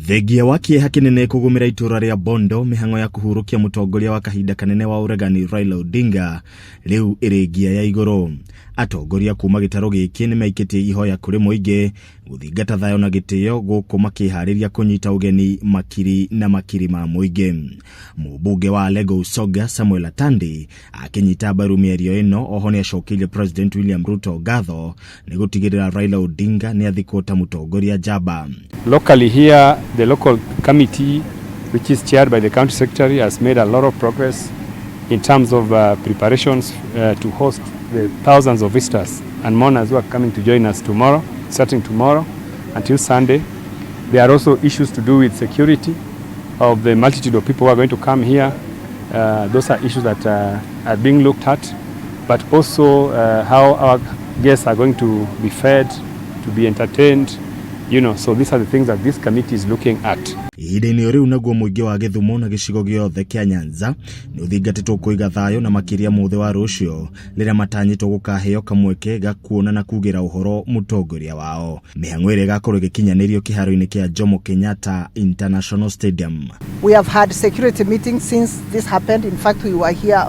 Thegia waki hakinene kugumira itura ria Bondo mihango ya kuhurukia mutongoria wa kahinda kanene wa uregani Raila Odinga riu irigia ya igoro. Atongoria kuma gitaro giki ni maikitie ihoya kuri muingi guthingata thayo na gitio guku makihariria kunyita ugeni makiri na makiri ma muingi. Mubunge wa Lego Usoga Samuel Atandi akinyita baru mierio ino oho ni acokirie President William Ruto gatho ni gutigirira Raila Odinga ni athikota mutongoria jaba. Locally here, the local committee, which is chaired by the county secretary, has made a lot of progress in terms of preparations to host the thousands of visitors and mourners who are coming to join us tomorrow, starting tomorrow until Sunday. There are also issues to do with security of the multitude of people who are going to come here. Those are issues that are being looked at, but also how our guests are going to be fed, to be entertained. So these are the things that this committee is looking at. Ihide-ini ori unaguo muingi wa Githumu na gicigo giothe kia Nyanza ni uthingatitwo kuiga thayo na makiria muthe wa rucio riria matanyitwo gukaheo kamweke ga kuona na kugira uhoro mutongoria wao. Mihango ire gakorwo gikinyanirio kiharo-ini kia Jomo Kenyatta International Stadium. We have had security meetings since this happened. In fact, we were here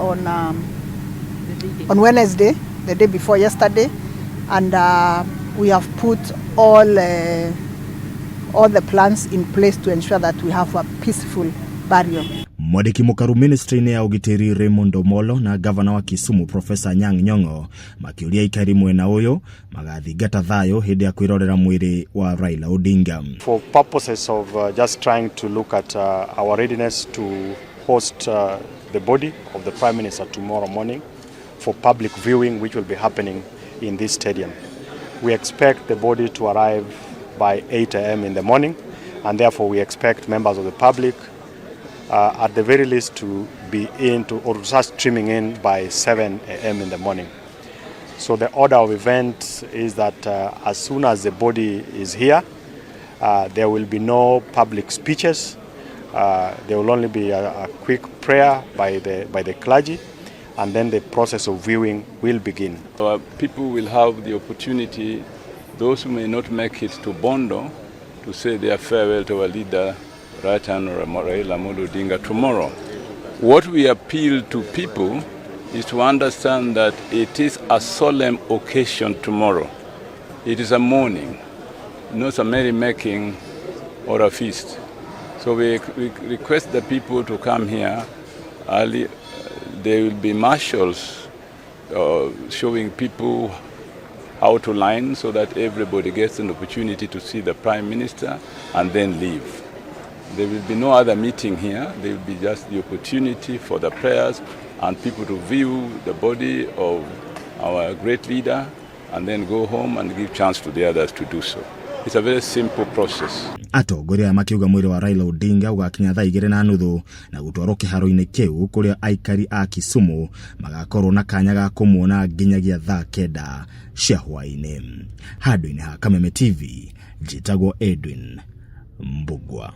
on Wednesday, the day before yesterday, and we have put all the plans in place to ensure that we have a peaceful burial. Mwandiki mukaru ministry ni NIAUGITE Raymond Omolo na governor wa Kisumu Professor Anyang' Nyong'o makiuria ikari mwena uyu magathingata thayo hindi ya kwirorera mwiri wa Raila Odinga. For purposes of just trying to look at our readiness to host the body of the Prime Minister tomorrow morning for public viewing, which will be happening in this stadium. We expect the body to arrive by 8 a.m. in the morning, and therefore we expect members of the public at the very least to be in or to start streaming in by 7 a.m. in the morning. So the order of events is that as soon as the body is here, there will be no public speeches. There will only be a quick prayer by the clergy, and then the process of viewing will begin. People will have the opportunity, those who may not make it to Bondo, to say their farewell to our leader, Raila Odinga, tomorrow. What we appeal to people is to understand that it is a solemn occasion tomorrow. It is a mourning, not a merrymaking or a feast. So we request the people to come here early. There will be marshals showing people how to line so that everybody gets an opportunity to see the Prime Minister and then leave. There will be no other meeting here. There will be just the opportunity for the prayers and people to view the body of our great leader and then go home and give chance to the others to do so. It's a very simple process. Atongoria makiuga mwiri wa Raila Odinga ugakinya thaa 2:30 na gutwarwo kiharo-ini kiu kuria aikari a Kisumu magakorwo na kanya ga kumuona nginyagia thaa 9 cia hwaini. Handu-ini ha Kameme TV, njitagwo Edwin Mbugwa.